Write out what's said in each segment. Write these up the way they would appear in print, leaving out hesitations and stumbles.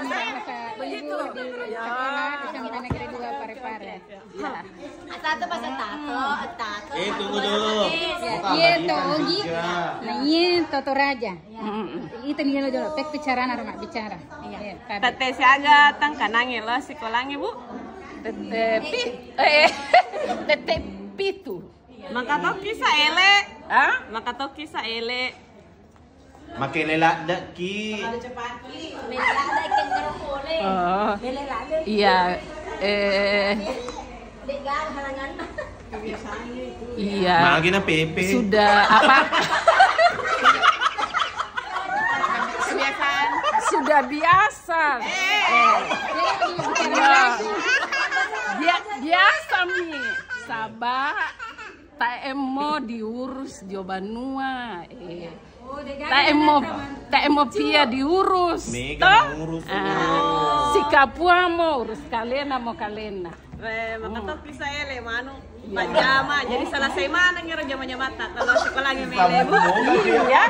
kami masa libur di sekolah di SMA Negeri 2 Parepare. Ya. Satu pas tato. Tunggu dulu. Iya togi. Nah iya toto raja. Itu nih lo pek bicara rumah bicara. Iya. Tete siaga tang kanange lo sikolange Bu. Tete pitu. Maka toki sa ele. Maka toki sa ele. Makelelak dak ki. Oh. Iya. Iya. Magi na pepe. Sudah apa? Kebiasaan. Sudah biasa. Biasa mi. Sabah. Tak emo diurus di Banua. Tak emo pia diurus. Mega ngurus. Si Kapua mau urus kalena mau kalena. Maka bisa ele manu pajama jadi selesai mana ngira jamanya mata kalau sekolah ngemele Bu. Iya.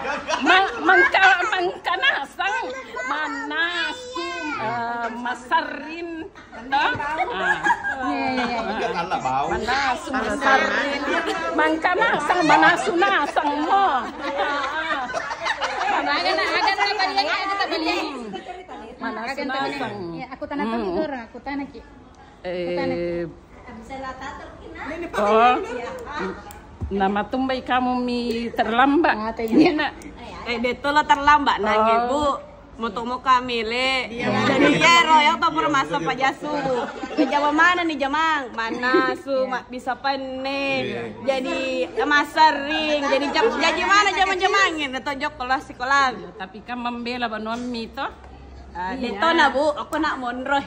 Mangkanasang manasu masarin toh. Enggak bau. Manasu masarin mangkanasang manasu nasang mo. Ada tabalian. Manasu nasang. Aku tanah tidur, aku tanah ki. Oh, nama tumbay kamu mi terlambat. Dito lah terlambat nang ibu. Mau kami le. Jadi yero yang tak pernah masuk pajasu. Ke Jawa mana nih Jamang? Mana su bisa panen. Jadi masaring. Jadi mana Jamang-jamangin atau jok kelas sekolah. Tapi kan membela banuan mi toh. Dito na Bu, ako nak monroy.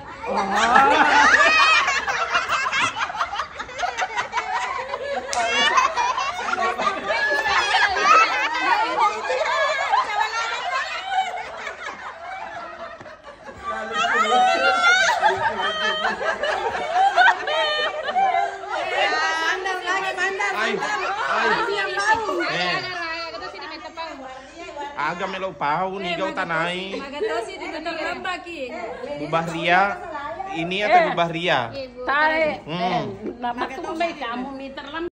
Agak melo pau nih kau tanai. Magatosi di betul lembak ki. Bubah ria. Ini atau bubah ria? Tae. Nama tumbay kamu mi terlambat.